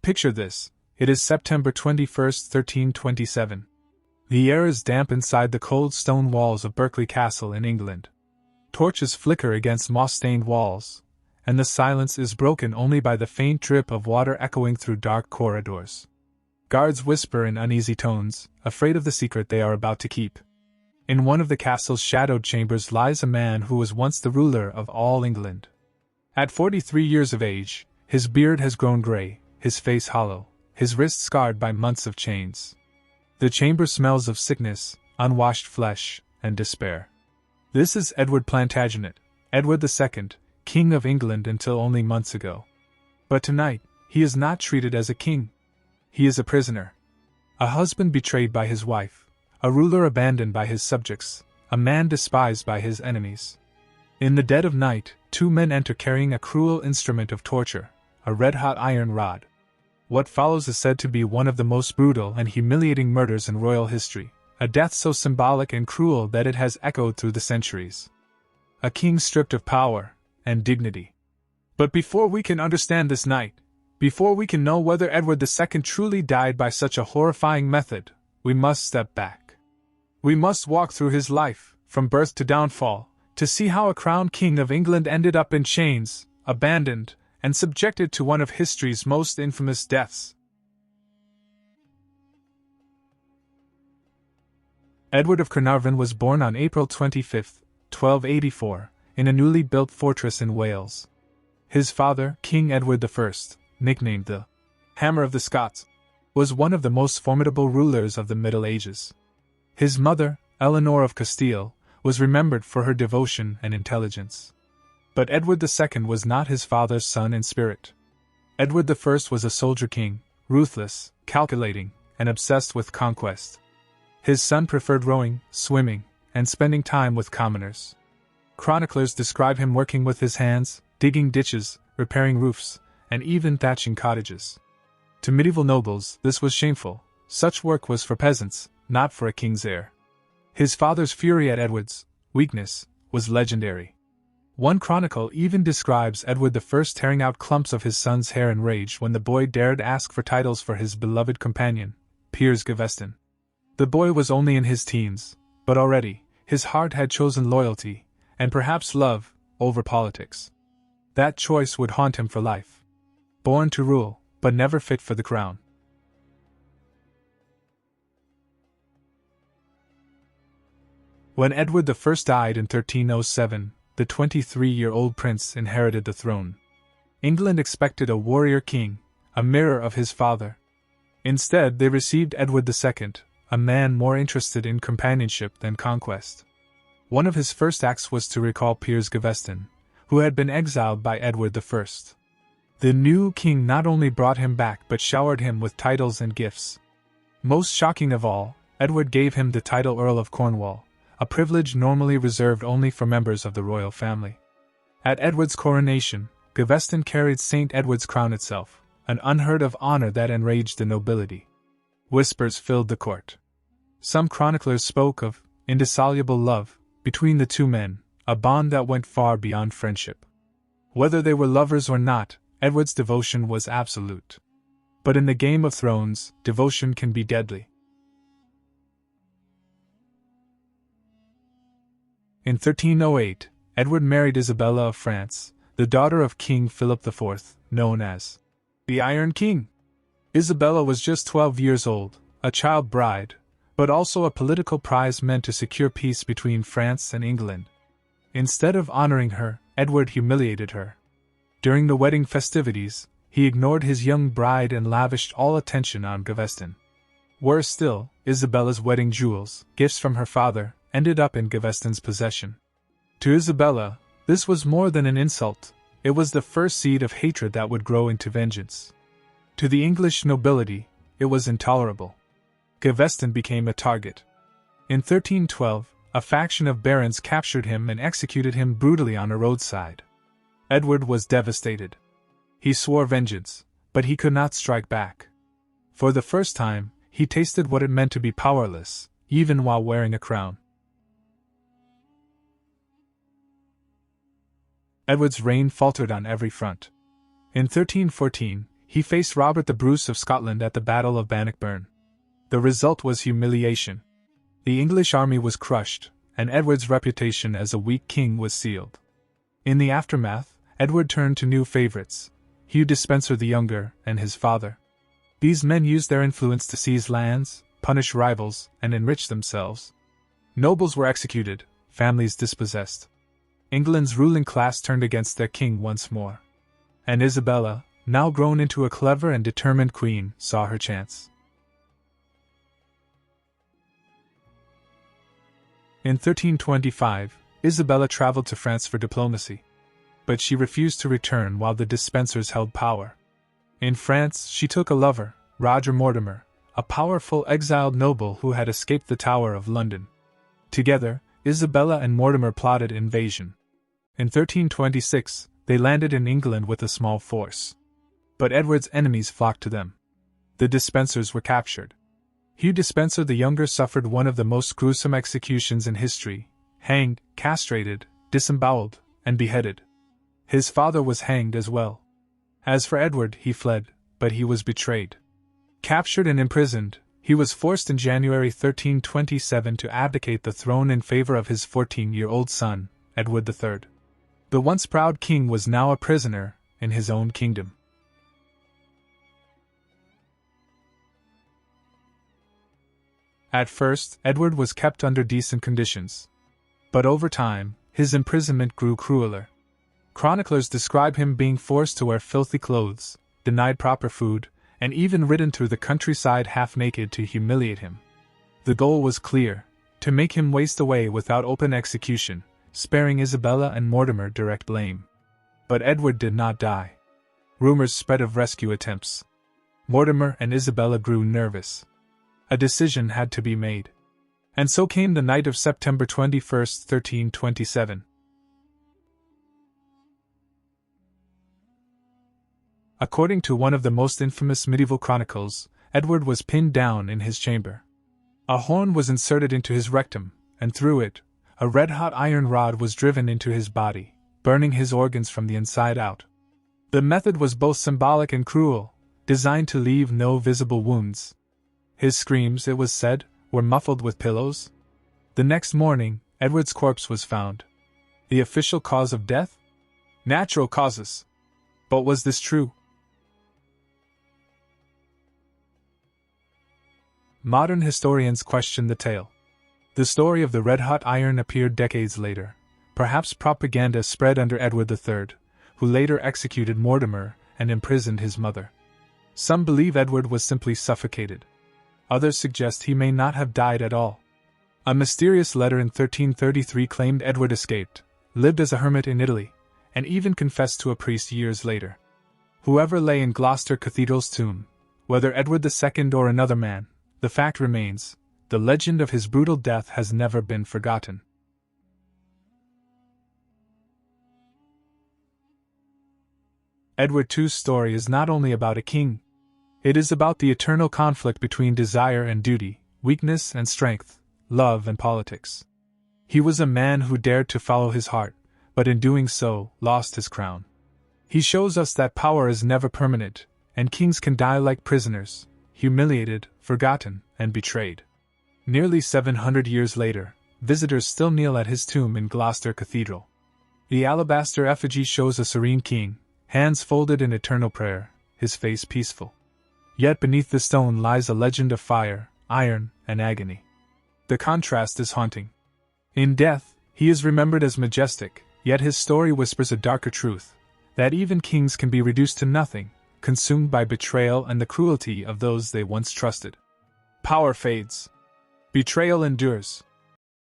Picture this. It is September 21st, 1327. The air is damp inside the cold stone walls of Berkeley Castle in England. Torches flicker against moss-stained walls, and the silence is broken only by the faint drip of water echoing through dark corridors. Guards whisper in uneasy tones, afraid of the secret they are about to keep. In one of the castle's shadowed chambers lies a man who was once the ruler of all England. At 43 years of age, his beard has grown grey, his face hollow, his wrists scarred by months of chains. The chamber smells of sickness, unwashed flesh, and despair. This is Edward Plantagenet, Edward II, King of England until only months ago. But tonight, he is not treated as a king. He is a prisoner. A husband betrayed by his wife, a ruler abandoned by his subjects, a man despised by his enemies. In the dead of night, two men enter carrying a cruel instrument of torture, a red-hot iron rod. What follows is said to be one of the most brutal and humiliating murders in royal history, a death so symbolic and cruel that it has echoed through the centuries. A king stripped of power and dignity. But before we can understand this night, before we can know whether Edward II truly died by such a horrifying method, we must step back. We must walk through his life, from birth to downfall, to see how a crowned king of England ended up in chains, abandoned, and subjected to one of history's most infamous deaths. Edward of Carnarvon was born on April 25, 1284, in a newly built fortress in Wales. His father, King Edward I, nicknamed the Hammer of the Scots, was one of the most formidable rulers of the Middle Ages. His mother, Eleanor of Castile, was remembered for her devotion and intelligence. But Edward II was not his father's son in spirit. Edward I was a soldier king, ruthless, calculating, and obsessed with conquest. His son preferred rowing, swimming, and spending time with commoners. Chroniclers describe him working with his hands, digging ditches, repairing roofs, and even thatching cottages. To medieval nobles, this was shameful. Such work was for peasants, not for a king's heir. His father's fury at Edward's weakness was legendary. One chronicle even describes Edward I tearing out clumps of his son's hair in rage when the boy dared ask for titles for his beloved companion, Piers Gaveston. The boy was only in his teens, but already, his heart had chosen loyalty, and perhaps love, over politics. That choice would haunt him for life. Born to rule, but never fit for the crown. When Edward I died in 1307, the 23-year-old prince inherited the throne. England expected a warrior king, a mirror of his father. Instead, they received Edward II, a man more interested in companionship than conquest. One of his first acts was to recall Piers Gaveston, who had been exiled by Edward I. The new king not only brought him back but showered him with titles and gifts. Most shocking of all, Edward gave him the title Earl of Cornwall, a privilege normally reserved only for members of the royal family. At Edward's coronation, Gaveston carried St. Edward's crown itself, an unheard-of honor that enraged the nobility. Whispers filled the court. Some chroniclers spoke of indissoluble love between the two men, a bond that went far beyond friendship. Whether they were lovers or not, Edward's devotion was absolute. But in the Game of Thrones, devotion can be deadly. In 1308, Edward married Isabella of France, the daughter of King Philip IV, known as the Iron King. Isabella was just 12 years old, a child bride, but also a political prize meant to secure peace between France and England. Instead of honoring her, Edward humiliated her. During the wedding festivities, he ignored his young bride and lavished all attention on Gaveston. Worse still, Isabella's wedding jewels, gifts from her father, ended up in Gaveston's possession. To Isabella, this was more than an insult, it was the first seed of hatred that would grow into vengeance. To the English nobility, it was intolerable. Gaveston became a target. In 1312, a faction of barons captured him and executed him brutally on a roadside. Edward was devastated. He swore vengeance, but he could not strike back. For the first time, he tasted what it meant to be powerless, even while wearing a crown. Edward's reign faltered on every front. In 1314, he faced Robert the Bruce of Scotland at the Battle of Bannockburn. The result was humiliation. The English army was crushed, and Edward's reputation as a weak king was sealed. In the aftermath, Edward turned to new favorites, Hugh Despencer the Younger and his father. These men used their influence to seize lands, punish rivals, and enrich themselves. Nobles were executed, families dispossessed. England's ruling class turned against their king once more. And Isabella, now grown into a clever and determined queen, saw her chance. In 1325, Isabella traveled to France for diplomacy. But she refused to return while the Despensers held power. In France, she took a lover, Roger Mortimer, a powerful exiled noble who had escaped the Tower of London. Together, Isabella and Mortimer plotted invasion. In 1326, they landed in England with a small force. But Edward's enemies flocked to them. The Despensers were captured. Hugh Despencer the Younger suffered one of the most gruesome executions in history, hanged, castrated, disemboweled, and beheaded. His father was hanged as well. As for Edward, he fled, but he was betrayed. Captured and imprisoned, he was forced in January 1327 to abdicate the throne in favor of his 14-year-old son, Edward III. The once proud king was now a prisoner in his own kingdom. At first, Edward was kept under decent conditions. But over time, his imprisonment grew crueler. Chroniclers describe him being forced to wear filthy clothes, denied proper food, and even ridden through the countryside half-naked to humiliate him. The goal was clear: to make him waste away without open execution, sparing Isabella and Mortimer direct blame. But Edward did not die. Rumors spread of rescue attempts. Mortimer and Isabella grew nervous. A decision had to be made. And so came the night of September 21, 1327. According to one of the most infamous medieval chronicles, Edward was pinned down in his chamber. A horn was inserted into his rectum, and through it, a red-hot iron rod was driven into his body, burning his organs from the inside out. The method was both symbolic and cruel, designed to leave no visible wounds. His screams, it was said, were muffled with pillows. The next morning, Edward's corpse was found. The official cause of death? Natural causes. But was this true? Modern historians question the tale. The story of the red-hot iron appeared decades later. Perhaps propaganda spread under Edward III, who later executed Mortimer and imprisoned his mother. Some believe Edward was simply suffocated. Others suggest he may not have died at all. A mysterious letter in 1333 claimed Edward escaped, lived as a hermit in Italy, and even confessed to a priest years later. Whoever lay in Gloucester Cathedral's tomb, whether Edward II or another man, the fact remains, the legend of his brutal death has never been forgotten. Edward II's story is not only about a king. It is about the eternal conflict between desire and duty, weakness and strength, love and politics. He was a man who dared to follow his heart, but in doing so, lost his crown. He shows us that power is never permanent, and kings can die like prisoners, humiliated, forgotten, and betrayed. Nearly 700 years later, visitors still kneel at his tomb in Gloucester Cathedral. The alabaster effigy shows a serene king, hands folded in eternal prayer, his face peaceful. Yet beneath the stone lies a legend of fire, iron, and agony. The contrast is haunting. In death, he is remembered as majestic, yet his story whispers a darker truth, that even kings can be reduced to nothing, consumed by betrayal and the cruelty of those they once trusted. Power fades. Betrayal endures.